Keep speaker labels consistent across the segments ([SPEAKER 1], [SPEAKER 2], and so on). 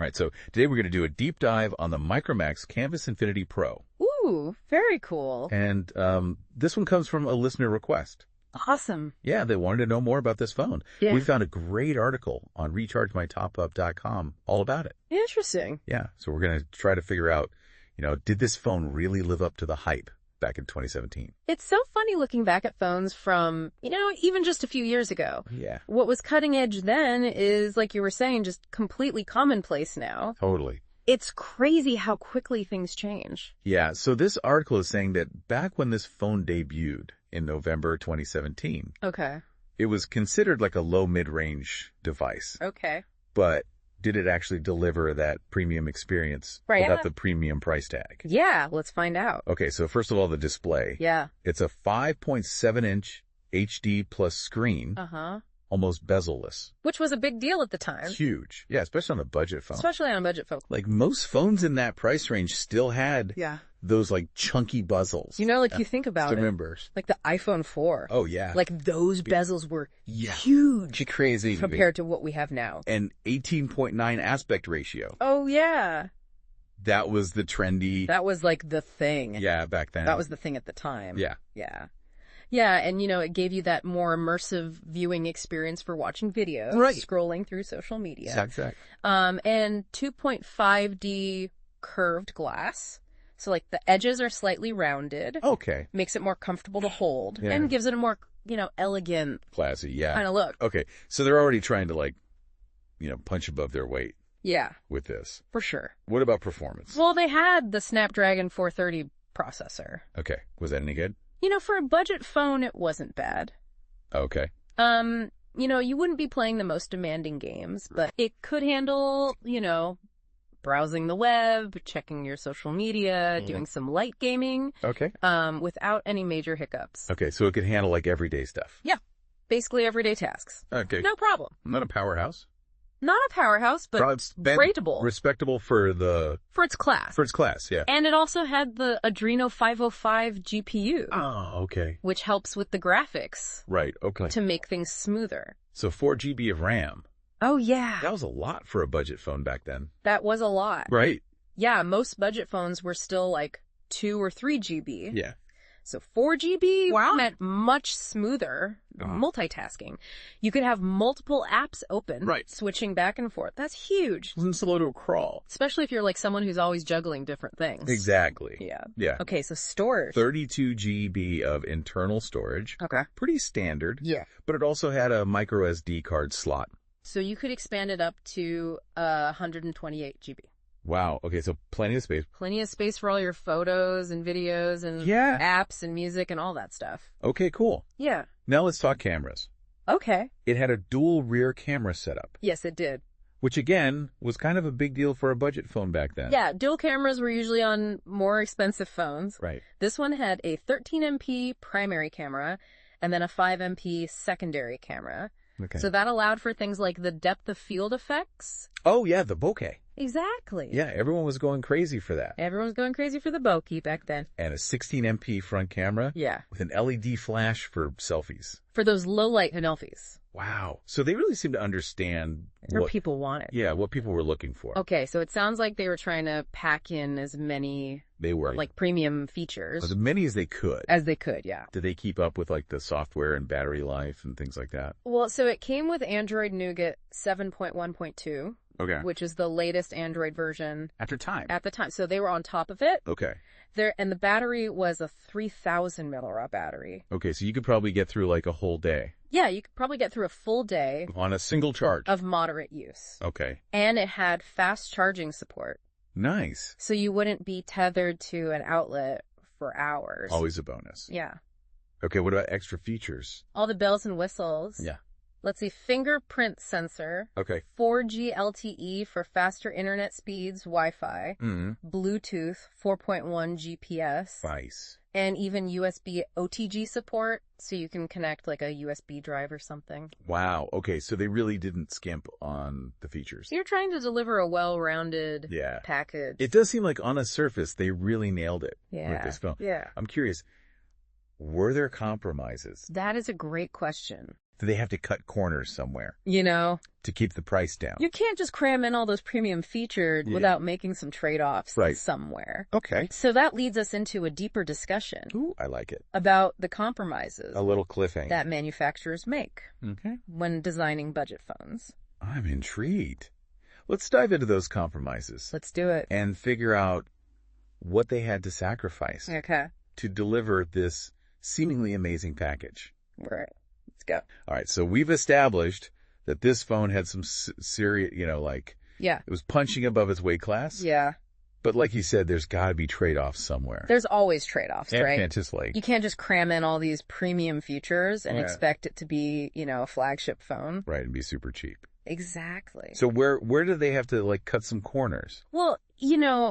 [SPEAKER 1] right, so today we're going to do a deep dive on the Micromax Canvas Infinity Pro.
[SPEAKER 2] Ooh, very cool.
[SPEAKER 1] And this one comes from a listener request.
[SPEAKER 2] Awesome.
[SPEAKER 1] Yeah, they wanted to know more about this phone.
[SPEAKER 2] Yeah.
[SPEAKER 1] We found a great article on rechargemytopup.com all about it.
[SPEAKER 2] Interesting.
[SPEAKER 1] Yeah, so we're going to try to figure out, did this phone really live up to the hype back in 2017?
[SPEAKER 2] It's so funny looking back at phones from, even just a few years ago.
[SPEAKER 1] Yeah.
[SPEAKER 2] What was cutting edge then is, like you were saying, just completely commonplace now.
[SPEAKER 1] Totally.
[SPEAKER 2] It's crazy how quickly things change.
[SPEAKER 1] Yeah, so this article is saying that back when this phone debuted in November 2017,
[SPEAKER 2] Okay.
[SPEAKER 1] it was considered like a low mid-range device.
[SPEAKER 2] Okay.
[SPEAKER 1] But did it actually deliver that premium experience without the premium price tag?
[SPEAKER 2] Yeah, let's find out.
[SPEAKER 1] Okay, so first of all, the display.
[SPEAKER 2] Yeah.
[SPEAKER 1] It's a 5.7-inch HD plus screen.
[SPEAKER 2] Uh-huh.
[SPEAKER 1] Almost bezel-less.
[SPEAKER 2] Which was a big deal at the time.
[SPEAKER 1] Huge. Yeah, especially on a budget phone.
[SPEAKER 2] Especially on a budget phone.
[SPEAKER 1] Like most phones in that price range still had those like chunky bezels.
[SPEAKER 2] You think about it.
[SPEAKER 1] Remembers.
[SPEAKER 2] Like the iPhone 4.
[SPEAKER 1] Oh, yeah.
[SPEAKER 2] Like those bezels were huge
[SPEAKER 1] crazy
[SPEAKER 2] compared to what we have now.
[SPEAKER 1] And 18.9 aspect ratio.
[SPEAKER 2] Oh, yeah.
[SPEAKER 1] That was the trendy.
[SPEAKER 2] That was like the thing.
[SPEAKER 1] Yeah, back then.
[SPEAKER 2] That was the thing at the time.
[SPEAKER 1] Yeah.
[SPEAKER 2] Yeah. Yeah, and it gave you that more immersive viewing experience for watching videos, scrolling through social media.
[SPEAKER 1] Exactly.
[SPEAKER 2] And 2.5D curved glass. So like the edges are slightly rounded.
[SPEAKER 1] Okay.
[SPEAKER 2] Makes it more comfortable to hold and gives it a more, elegant,
[SPEAKER 1] classy,
[SPEAKER 2] kind of look.
[SPEAKER 1] Okay. So they're already trying to punch above their weight.
[SPEAKER 2] Yeah.
[SPEAKER 1] With this.
[SPEAKER 2] For sure.
[SPEAKER 1] What about performance?
[SPEAKER 2] Well, they had the Snapdragon 430 processor.
[SPEAKER 1] Okay. Was that any good?
[SPEAKER 2] For a budget phone, it wasn't bad.
[SPEAKER 1] Okay.
[SPEAKER 2] You wouldn't be playing the most demanding games, but it could handle, browsing the web, checking your social media, doing some light gaming.
[SPEAKER 1] Okay.
[SPEAKER 2] Without any major hiccups.
[SPEAKER 1] Okay, so it could handle like everyday stuff.
[SPEAKER 2] Yeah. Basically everyday tasks.
[SPEAKER 1] Okay.
[SPEAKER 2] No problem.
[SPEAKER 1] Not a powerhouse.
[SPEAKER 2] Not a powerhouse, but rateable.
[SPEAKER 1] Respectable for
[SPEAKER 2] its class.
[SPEAKER 1] For its class, yeah.
[SPEAKER 2] And it also had the Adreno 505 GPU.
[SPEAKER 1] Oh, okay.
[SPEAKER 2] Which helps with the graphics.
[SPEAKER 1] Right, okay.
[SPEAKER 2] To make things smoother.
[SPEAKER 1] So 4 GB of RAM.
[SPEAKER 2] Oh, yeah.
[SPEAKER 1] That was a lot for a budget phone back then.
[SPEAKER 2] That was a lot.
[SPEAKER 1] Right.
[SPEAKER 2] Yeah, most budget phones were still like 2 or 3 GB.
[SPEAKER 1] Yeah.
[SPEAKER 2] So 4 GB meant much smoother multitasking. You could have multiple apps open, switching back and forth. That's huge.
[SPEAKER 1] It wasn't slow to a crawl.
[SPEAKER 2] Especially if you're like someone who's always juggling different things.
[SPEAKER 1] Exactly.
[SPEAKER 2] Yeah.
[SPEAKER 1] Yeah.
[SPEAKER 2] Okay, so storage.
[SPEAKER 1] 32 GB of internal storage.
[SPEAKER 2] Okay.
[SPEAKER 1] Pretty standard.
[SPEAKER 2] Yeah.
[SPEAKER 1] But it also had a micro SD card slot.
[SPEAKER 2] So you could expand it up to 128 GB.
[SPEAKER 1] Wow. Okay, so plenty of space.
[SPEAKER 2] Plenty of space for all your photos and videos and apps and music and all that stuff.
[SPEAKER 1] Okay, cool.
[SPEAKER 2] Yeah.
[SPEAKER 1] Now let's talk cameras.
[SPEAKER 2] Okay.
[SPEAKER 1] It had a dual rear camera setup.
[SPEAKER 2] Yes, it did.
[SPEAKER 1] Which, again, was kind of a big deal for a budget phone back then.
[SPEAKER 2] Yeah, dual cameras were usually on more expensive phones.
[SPEAKER 1] Right.
[SPEAKER 2] This one had a 13MP primary camera and then a 5MP secondary camera.
[SPEAKER 1] Okay.
[SPEAKER 2] So that allowed for things like the depth of field effects.
[SPEAKER 1] Oh, yeah, the bokeh.
[SPEAKER 2] Exactly.
[SPEAKER 1] Yeah, everyone was going crazy for that.
[SPEAKER 2] Everyone was going crazy for the bokeh back then.
[SPEAKER 1] And a 16MP front camera.
[SPEAKER 2] Yeah.
[SPEAKER 1] With an LED flash for selfies.
[SPEAKER 2] For those low-light selfies.
[SPEAKER 1] Wow. So they really seem to understand
[SPEAKER 2] what people wanted.
[SPEAKER 1] Yeah, what people were looking for.
[SPEAKER 2] Okay, so it sounds like they were trying to pack in as many premium features.
[SPEAKER 1] As many as they could.
[SPEAKER 2] As they could, yeah.
[SPEAKER 1] Did they keep up with like the software and battery life and things like that?
[SPEAKER 2] Well, so it came with Android Nougat 7.1.2.
[SPEAKER 1] Okay.
[SPEAKER 2] Which is the latest Android version.
[SPEAKER 1] At the time.
[SPEAKER 2] So they were on top of it.
[SPEAKER 1] Okay.
[SPEAKER 2] And the battery was a 3,000 milliamp battery.
[SPEAKER 1] Okay, so you could probably get through like a whole day.
[SPEAKER 2] Yeah, you could probably get through a full day.
[SPEAKER 1] On a single charge.
[SPEAKER 2] Of moderate use.
[SPEAKER 1] Okay.
[SPEAKER 2] And it had fast charging support.
[SPEAKER 1] Nice.
[SPEAKER 2] So you wouldn't be tethered to an outlet for hours.
[SPEAKER 1] Always a bonus.
[SPEAKER 2] Yeah.
[SPEAKER 1] Okay, what about extra features?
[SPEAKER 2] All the bells and whistles.
[SPEAKER 1] Yeah.
[SPEAKER 2] Let's see, fingerprint sensor.
[SPEAKER 1] Okay.
[SPEAKER 2] 4G LTE for faster internet speeds, Wi-Fi. Bluetooth, 4.1 GPS.
[SPEAKER 1] Nice.
[SPEAKER 2] And even USB OTG support, so you can connect like a USB drive or something.
[SPEAKER 1] Wow. Okay, so they really didn't skimp on the features.
[SPEAKER 2] So you're trying to deliver a well-rounded package.
[SPEAKER 1] It does seem like on a surface, they really nailed it with this phone.
[SPEAKER 2] Yeah.
[SPEAKER 1] I'm curious, were there compromises?
[SPEAKER 2] That is a great question.
[SPEAKER 1] Do they have to cut corners somewhere
[SPEAKER 2] You know,
[SPEAKER 1] to keep the price down?
[SPEAKER 2] you can't just cram in all those premium features without making some trade-offs
[SPEAKER 1] Right.
[SPEAKER 2] somewhere.
[SPEAKER 1] Okay.
[SPEAKER 2] So that leads us into a deeper discussion
[SPEAKER 1] Ooh, I like it.
[SPEAKER 2] about the compromises
[SPEAKER 1] A little cliffhanger.
[SPEAKER 2] that manufacturers make
[SPEAKER 1] Okay.
[SPEAKER 2] when designing budget phones.
[SPEAKER 1] I'm intrigued. Let's dive into those compromises
[SPEAKER 2] Let's do it.
[SPEAKER 1] and figure out what they had to sacrifice
[SPEAKER 2] Okay.
[SPEAKER 1] to deliver this seemingly amazing package.
[SPEAKER 2] All right. Let's go.
[SPEAKER 1] All right, so we've established that this phone had some serious,
[SPEAKER 2] Yeah.
[SPEAKER 1] it was punching above its weight class.
[SPEAKER 2] Yeah.
[SPEAKER 1] But like you said, there's got to be trade-offs somewhere.
[SPEAKER 2] There's always trade-offs, right?
[SPEAKER 1] Can't just
[SPEAKER 2] You can't just cram in all these premium features and
[SPEAKER 1] Yeah.
[SPEAKER 2] expect it to be, a flagship phone.
[SPEAKER 1] right, and be super cheap.
[SPEAKER 2] Exactly.
[SPEAKER 1] So where do they have to cut some corners?
[SPEAKER 2] Well,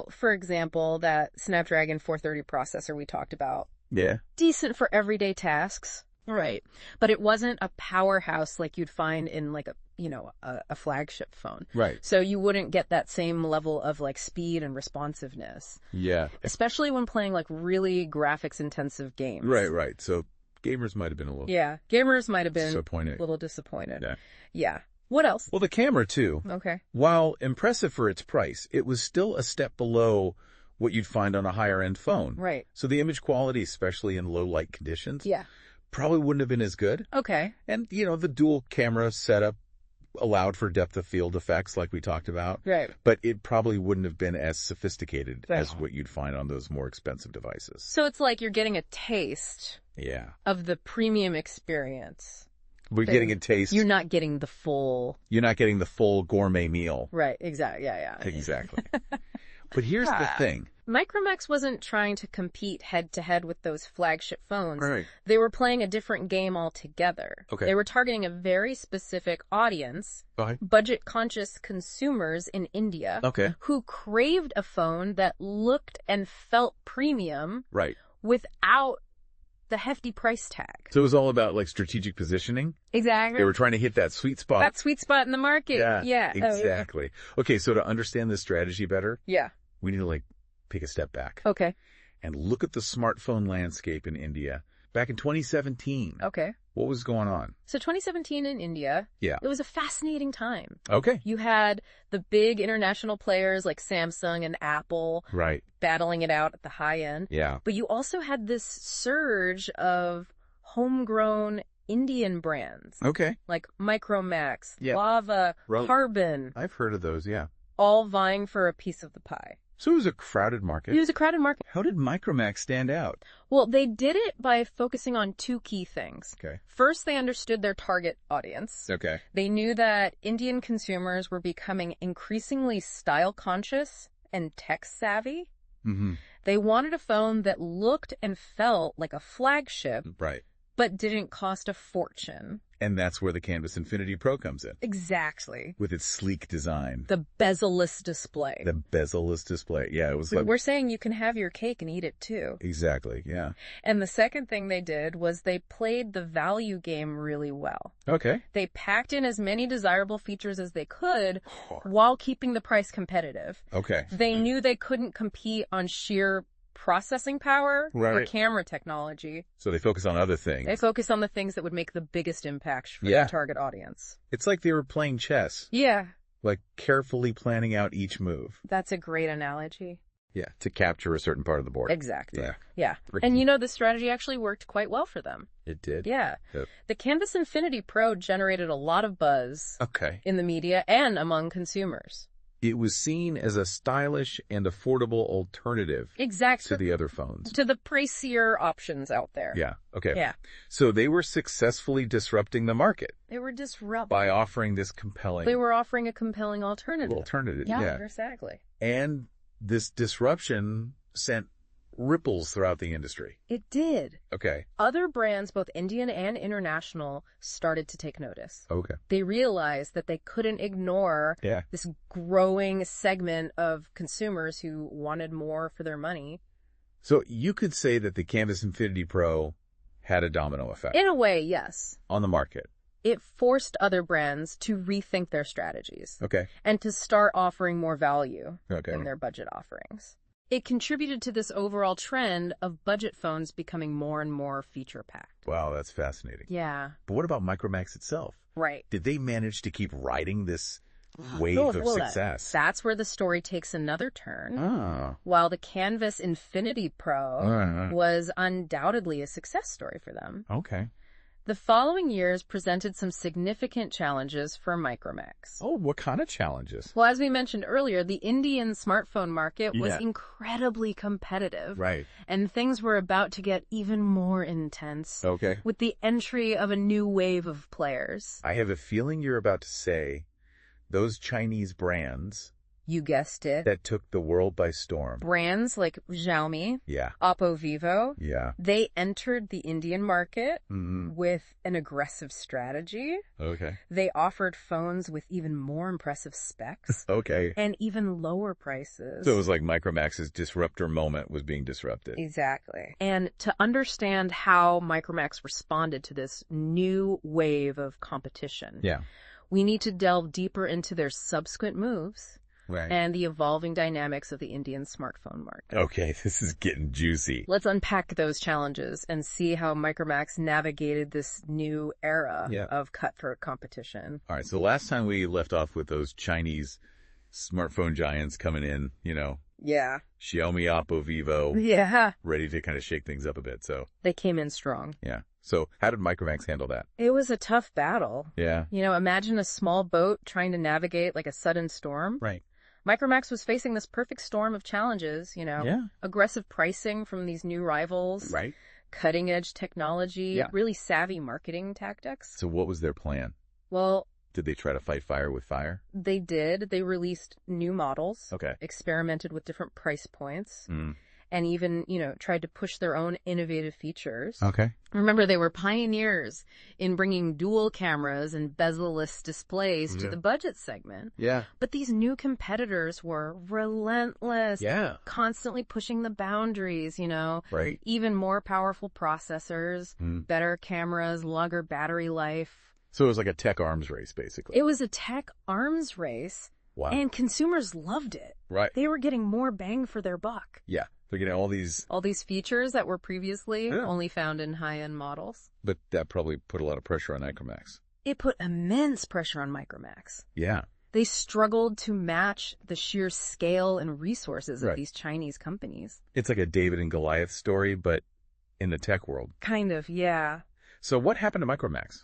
[SPEAKER 2] for example, that Snapdragon 430 processor we talked about,
[SPEAKER 1] Yeah.
[SPEAKER 2] decent for everyday tasks. Right. But it wasn't a powerhouse like you'd find in like a flagship phone.
[SPEAKER 1] Right.
[SPEAKER 2] So you wouldn't get that same level of like speed and responsiveness,
[SPEAKER 1] Yeah.
[SPEAKER 2] especially when playing like really graphics intensive games.
[SPEAKER 1] Right. So gamers might have been a little
[SPEAKER 2] Yeah. Gamers might have been
[SPEAKER 1] disappointed.
[SPEAKER 2] a little disappointed.
[SPEAKER 1] Yeah.
[SPEAKER 2] Yeah. What else?
[SPEAKER 1] Well, the camera too.
[SPEAKER 2] Okay.
[SPEAKER 1] While impressive for its price, it was still a step below what you'd find on a higher end phone.
[SPEAKER 2] Right.
[SPEAKER 1] So the image quality, especially in low light conditions,
[SPEAKER 2] Yeah.
[SPEAKER 1] probably wouldn't have been as good.
[SPEAKER 2] Okay.
[SPEAKER 1] And, the dual camera setup allowed for depth of field effects like we talked about.
[SPEAKER 2] Right.
[SPEAKER 1] But it probably wouldn't have been as sophisticated
[SPEAKER 2] Right.
[SPEAKER 1] as what you'd find on those more expensive devices.
[SPEAKER 2] So it's like you're getting a taste
[SPEAKER 1] Yeah.
[SPEAKER 2] of the premium experience.
[SPEAKER 1] We're getting a taste.
[SPEAKER 2] You're not getting the full.
[SPEAKER 1] You're not getting the full gourmet meal.
[SPEAKER 2] Right. Exactly. Yeah.
[SPEAKER 1] Exactly. But here's the thing.
[SPEAKER 2] Micromax wasn't trying to compete head to head with those flagship phones.
[SPEAKER 1] Right.
[SPEAKER 2] They were playing a different game altogether.
[SPEAKER 1] Okay.
[SPEAKER 2] They were targeting a very specific audience,
[SPEAKER 1] Okay.
[SPEAKER 2] budget conscious consumers in India,
[SPEAKER 1] Okay.
[SPEAKER 2] who craved a phone that looked and felt premium
[SPEAKER 1] Right.
[SPEAKER 2] without the hefty price tag.
[SPEAKER 1] So it was all about strategic positioning.
[SPEAKER 2] Exactly.
[SPEAKER 1] They were trying to hit that sweet spot.
[SPEAKER 2] That sweet spot in the market. Yeah.
[SPEAKER 1] Exactly. Okay, so to understand this strategy better,
[SPEAKER 2] Yeah.
[SPEAKER 1] we need to take a step back
[SPEAKER 2] Okay.
[SPEAKER 1] and look at the smartphone landscape in India back in 2017.
[SPEAKER 2] Okay.
[SPEAKER 1] What was going on?
[SPEAKER 2] So 2017 in India,
[SPEAKER 1] Yeah.
[SPEAKER 2] it was a fascinating time.
[SPEAKER 1] Okay.
[SPEAKER 2] You had the big international players like Samsung and Apple
[SPEAKER 1] Right.
[SPEAKER 2] battling it out at the high end.
[SPEAKER 1] Yeah.
[SPEAKER 2] But you also had this surge of homegrown Indian brands
[SPEAKER 1] Okay.
[SPEAKER 2] like Micromax,
[SPEAKER 1] Yeah.
[SPEAKER 2] Lava, Carbon,
[SPEAKER 1] I've heard of those, yeah.
[SPEAKER 2] all vying for a piece of the pie.
[SPEAKER 1] So it was a crowded market.
[SPEAKER 2] It was a crowded market.
[SPEAKER 1] How did Micromax stand out?
[SPEAKER 2] Well, they did it by focusing on two key things.
[SPEAKER 1] Okay.
[SPEAKER 2] First, they understood their target audience.
[SPEAKER 1] Okay.
[SPEAKER 2] They knew that Indian consumers were becoming increasingly style conscious and tech savvy.
[SPEAKER 1] Mm-hmm.
[SPEAKER 2] They wanted a phone that looked and felt like a flagship,
[SPEAKER 1] Right.
[SPEAKER 2] but didn't cost a fortune.
[SPEAKER 1] And that's where the Canvas Infinity Pro comes in,
[SPEAKER 2] Exactly.
[SPEAKER 1] with its sleek design.
[SPEAKER 2] The bezel-less display.
[SPEAKER 1] The bezel-less display. Yeah, it was like...
[SPEAKER 2] We're saying you can have your cake and eat it too.
[SPEAKER 1] Exactly, yeah.
[SPEAKER 2] And the second thing they did was they played the value game really well.
[SPEAKER 1] Okay.
[SPEAKER 2] They packed in as many desirable features as they could while keeping the price competitive.
[SPEAKER 1] Okay.
[SPEAKER 2] They knew they couldn't compete on sheer processing power or
[SPEAKER 1] Right.
[SPEAKER 2] camera technology.
[SPEAKER 1] So they focus on other things.
[SPEAKER 2] They focus on the things that would make the biggest impact for
[SPEAKER 1] Yeah.
[SPEAKER 2] their target audience.
[SPEAKER 1] It's like they were playing chess,
[SPEAKER 2] Yeah,
[SPEAKER 1] carefully planning out each move.
[SPEAKER 2] that's a great analogy.
[SPEAKER 1] Yeah, to capture a certain part of the board.
[SPEAKER 2] Exactly.
[SPEAKER 1] Yeah.
[SPEAKER 2] Yeah.
[SPEAKER 1] Ricky.
[SPEAKER 2] And the strategy actually worked quite well for them.
[SPEAKER 1] It did?
[SPEAKER 2] Yeah.
[SPEAKER 1] Yep.
[SPEAKER 2] The Canvas Infinity Pro generated a lot of buzz
[SPEAKER 1] Okay.
[SPEAKER 2] in the media and among consumers.
[SPEAKER 1] It was seen as a stylish and affordable alternative
[SPEAKER 2] Exactly.
[SPEAKER 1] to the other phones.
[SPEAKER 2] To the pricier options out there.
[SPEAKER 1] Yeah, okay.
[SPEAKER 2] Yeah.
[SPEAKER 1] So they were successfully disrupting the market
[SPEAKER 2] They were disruptive.
[SPEAKER 1] by offering this compelling
[SPEAKER 2] They were offering a compelling alternative.
[SPEAKER 1] alternative.
[SPEAKER 2] Yeah, exactly.
[SPEAKER 1] And this disruption sent ripples throughout the industry.
[SPEAKER 2] It did.
[SPEAKER 1] Okay.
[SPEAKER 2] Other brands, both Indian and international, started to take notice.
[SPEAKER 1] Okay.
[SPEAKER 2] They realized that they couldn't ignore
[SPEAKER 1] Yeah.
[SPEAKER 2] this growing segment of consumers who wanted more for their money.
[SPEAKER 1] So you could say that the Canvas Infinity Pro had a domino effect
[SPEAKER 2] In a way, yes.
[SPEAKER 1] on the market.
[SPEAKER 2] It forced other brands to rethink their strategies
[SPEAKER 1] Okay.
[SPEAKER 2] and to start offering more value
[SPEAKER 1] Okay.
[SPEAKER 2] in their budget offerings. It contributed to this overall trend of budget phones becoming more and more feature-packed.
[SPEAKER 1] Wow, that's fascinating.
[SPEAKER 2] Yeah.
[SPEAKER 1] But what about Micromax itself?
[SPEAKER 2] Right.
[SPEAKER 1] Did they manage to keep riding this wave of success?
[SPEAKER 2] That's where the story takes another turn.
[SPEAKER 1] Oh.
[SPEAKER 2] While the Canvas Infinity Pro was undoubtedly a success story for them,
[SPEAKER 1] Okay.
[SPEAKER 2] the following years presented some significant challenges for Micromax.
[SPEAKER 1] Oh, what kind of challenges?
[SPEAKER 2] Well, as we mentioned earlier, the Indian smartphone market was
[SPEAKER 1] Yeah.
[SPEAKER 2] incredibly competitive.
[SPEAKER 1] Right.
[SPEAKER 2] And things were about to get even more intense
[SPEAKER 1] Okay.
[SPEAKER 2] with the entry of a new wave of players.
[SPEAKER 1] I have a feeling you're about to say those Chinese brands
[SPEAKER 2] You guessed it.
[SPEAKER 1] that took the world by storm.
[SPEAKER 2] Brands like Xiaomi,
[SPEAKER 1] Yeah.
[SPEAKER 2] Oppo, Vivo,
[SPEAKER 1] Yeah.
[SPEAKER 2] they entered the Indian market
[SPEAKER 1] Mm-hmm.
[SPEAKER 2] with an aggressive strategy.
[SPEAKER 1] Okay.
[SPEAKER 2] They offered phones with even more impressive specs
[SPEAKER 1] Okay.
[SPEAKER 2] and even lower prices.
[SPEAKER 1] So it was like Micromax's disruptor moment was being disrupted.
[SPEAKER 2] Exactly. And to understand how Micromax responded to this new wave of competition,
[SPEAKER 1] Yeah.
[SPEAKER 2] we need to delve deeper into their subsequent moves
[SPEAKER 1] Right.
[SPEAKER 2] and the evolving dynamics of the Indian smartphone market.
[SPEAKER 1] Okay, this is getting juicy.
[SPEAKER 2] Let's unpack those challenges and see how Micromax navigated this new era of cutthroat competition.
[SPEAKER 1] All right, so last time we left off with those Chinese smartphone giants coming in,
[SPEAKER 2] Yeah.
[SPEAKER 1] Xiaomi, Oppo, Vivo,
[SPEAKER 2] Yeah.
[SPEAKER 1] ready to kind of shake things up a bit. So,
[SPEAKER 2] They came in strong.
[SPEAKER 1] yeah. So how did Micromax handle that?
[SPEAKER 2] It was a tough battle.
[SPEAKER 1] Yeah.
[SPEAKER 2] Imagine a small boat trying to navigate like a sudden storm.
[SPEAKER 1] Right.
[SPEAKER 2] Micromax was facing this perfect storm of challenges,
[SPEAKER 1] Yeah.
[SPEAKER 2] aggressive pricing from these new rivals,
[SPEAKER 1] Right.
[SPEAKER 2] cutting edge technology,
[SPEAKER 1] Yeah.
[SPEAKER 2] really savvy marketing tactics.
[SPEAKER 1] So what was their plan?
[SPEAKER 2] Well,
[SPEAKER 1] Did they try to fight fire with fire?
[SPEAKER 2] they did. They released new models,
[SPEAKER 1] Okay.
[SPEAKER 2] experimented with different price points,
[SPEAKER 1] Mm.
[SPEAKER 2] and even, tried to push their own innovative features.
[SPEAKER 1] Okay.
[SPEAKER 2] Remember, they were pioneers in bringing dual cameras and bezel-less displays to the budget segment.
[SPEAKER 1] Yeah.
[SPEAKER 2] But these new competitors were relentless,
[SPEAKER 1] Yeah.
[SPEAKER 2] constantly pushing the boundaries,
[SPEAKER 1] Right.
[SPEAKER 2] even more powerful processors,
[SPEAKER 1] Mm.
[SPEAKER 2] better cameras, longer battery life.
[SPEAKER 1] So it was like a tech arms race, basically.
[SPEAKER 2] It was a tech arms race,
[SPEAKER 1] Wow.
[SPEAKER 2] and consumers loved it.
[SPEAKER 1] Right.
[SPEAKER 2] They were getting more bang for their buck.
[SPEAKER 1] Yeah. They're getting all these,
[SPEAKER 2] All these features that were previously
[SPEAKER 1] Yeah.
[SPEAKER 2] only found in high-end models.
[SPEAKER 1] but that probably put a lot of pressure on Micromax.
[SPEAKER 2] It put immense pressure on Micromax.
[SPEAKER 1] Yeah.
[SPEAKER 2] They struggled to match the sheer scale and resources of
[SPEAKER 1] Right.
[SPEAKER 2] these Chinese companies.
[SPEAKER 1] It's like a David and Goliath story, but in the tech world.
[SPEAKER 2] Kind of, yeah.
[SPEAKER 1] So what happened to Micromax?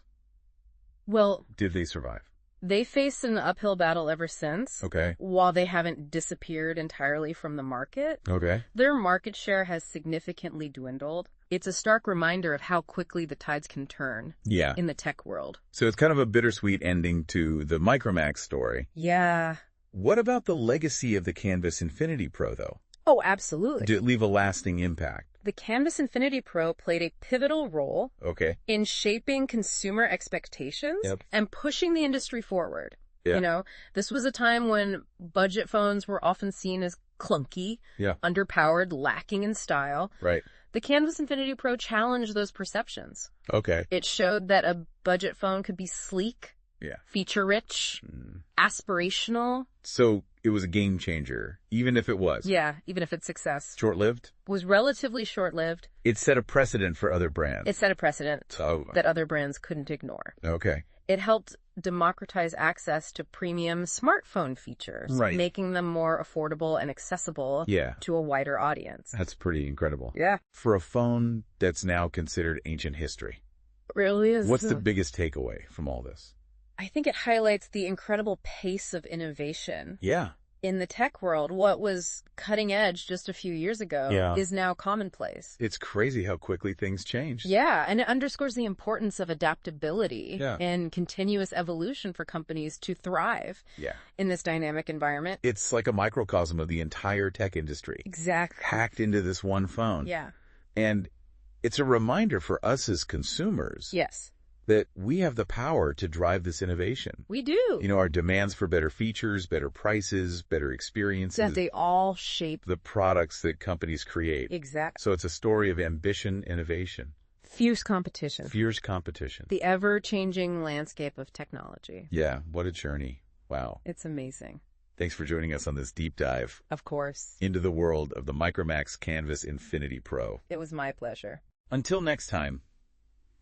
[SPEAKER 2] Well,
[SPEAKER 1] Did they survive?
[SPEAKER 2] they faced an uphill battle ever since.
[SPEAKER 1] Okay.
[SPEAKER 2] While they haven't disappeared entirely from the market,
[SPEAKER 1] Okay.
[SPEAKER 2] their market share has significantly dwindled. It's a stark reminder of how quickly the tides can turn
[SPEAKER 1] Yeah.
[SPEAKER 2] in the tech world.
[SPEAKER 1] So it's kind of a bittersweet ending to the Micromax story.
[SPEAKER 2] Yeah.
[SPEAKER 1] What about the legacy of the Canvas Infinity Pro, though?
[SPEAKER 2] Oh, absolutely.
[SPEAKER 1] Did it leave a lasting impact?
[SPEAKER 2] The Canvas Infinity Pro played a pivotal role
[SPEAKER 1] Okay.
[SPEAKER 2] in shaping consumer expectations
[SPEAKER 1] Yep.
[SPEAKER 2] and pushing the industry forward.
[SPEAKER 1] Yeah.
[SPEAKER 2] This was a time when budget phones were often seen as clunky,
[SPEAKER 1] Yeah.
[SPEAKER 2] underpowered, lacking in style.
[SPEAKER 1] Right.
[SPEAKER 2] The Canvas Infinity Pro challenged those perceptions.
[SPEAKER 1] Okay.
[SPEAKER 2] It showed that a budget phone could be sleek,
[SPEAKER 1] Yeah.
[SPEAKER 2] feature-rich, aspirational.
[SPEAKER 1] So it was a game changer, even if it was.
[SPEAKER 2] Yeah, even if its success
[SPEAKER 1] Short-lived?
[SPEAKER 2] was relatively short-lived,
[SPEAKER 1] It set a precedent for other brands.
[SPEAKER 2] it set a precedent
[SPEAKER 1] Oh,
[SPEAKER 2] that other brands couldn't ignore.
[SPEAKER 1] okay.
[SPEAKER 2] It helped democratize access to premium smartphone features,
[SPEAKER 1] Right.
[SPEAKER 2] making them more affordable and accessible
[SPEAKER 1] Yeah.
[SPEAKER 2] to a wider audience.
[SPEAKER 1] That's pretty incredible.
[SPEAKER 2] Yeah.
[SPEAKER 1] For a phone that's now considered ancient history,
[SPEAKER 2] It really is.
[SPEAKER 1] what's the biggest takeaway from all this?
[SPEAKER 2] I think it highlights the incredible pace of innovation.
[SPEAKER 1] Yeah.
[SPEAKER 2] In the tech world, what was cutting edge just a few years ago is now commonplace.
[SPEAKER 1] It's crazy how quickly things change.
[SPEAKER 2] Yeah, and it underscores the importance of adaptability
[SPEAKER 1] Yeah.
[SPEAKER 2] and continuous evolution for companies to thrive
[SPEAKER 1] Yeah.
[SPEAKER 2] in this dynamic environment.
[SPEAKER 1] It's like a microcosm of the entire tech industry,
[SPEAKER 2] Exactly.
[SPEAKER 1] packed into this one phone.
[SPEAKER 2] Yeah.
[SPEAKER 1] And it's a reminder for us as consumers
[SPEAKER 2] Yes,
[SPEAKER 1] that we have the power to drive this innovation.
[SPEAKER 2] we do.
[SPEAKER 1] Our demands for better features, better prices, better experiences,
[SPEAKER 2] That they all shape
[SPEAKER 1] the products that companies create.
[SPEAKER 2] exact
[SPEAKER 1] So it's a story of ambition, innovation,
[SPEAKER 2] fierce competition.
[SPEAKER 1] fierce competition.
[SPEAKER 2] The ever-changing landscape of technology.
[SPEAKER 1] Yeah, what a journey. Wow.
[SPEAKER 2] It's amazing.
[SPEAKER 1] Thanks for joining us on this deep dive
[SPEAKER 2] Of course.
[SPEAKER 1] into the world of the Micromax Canvas Infinity Pro.
[SPEAKER 2] It was my pleasure.
[SPEAKER 1] Until next time,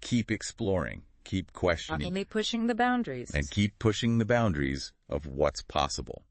[SPEAKER 1] keep exploring, keep questioning,
[SPEAKER 2] Keep pushing the boundaries.
[SPEAKER 1] and keep pushing the boundaries of what's possible.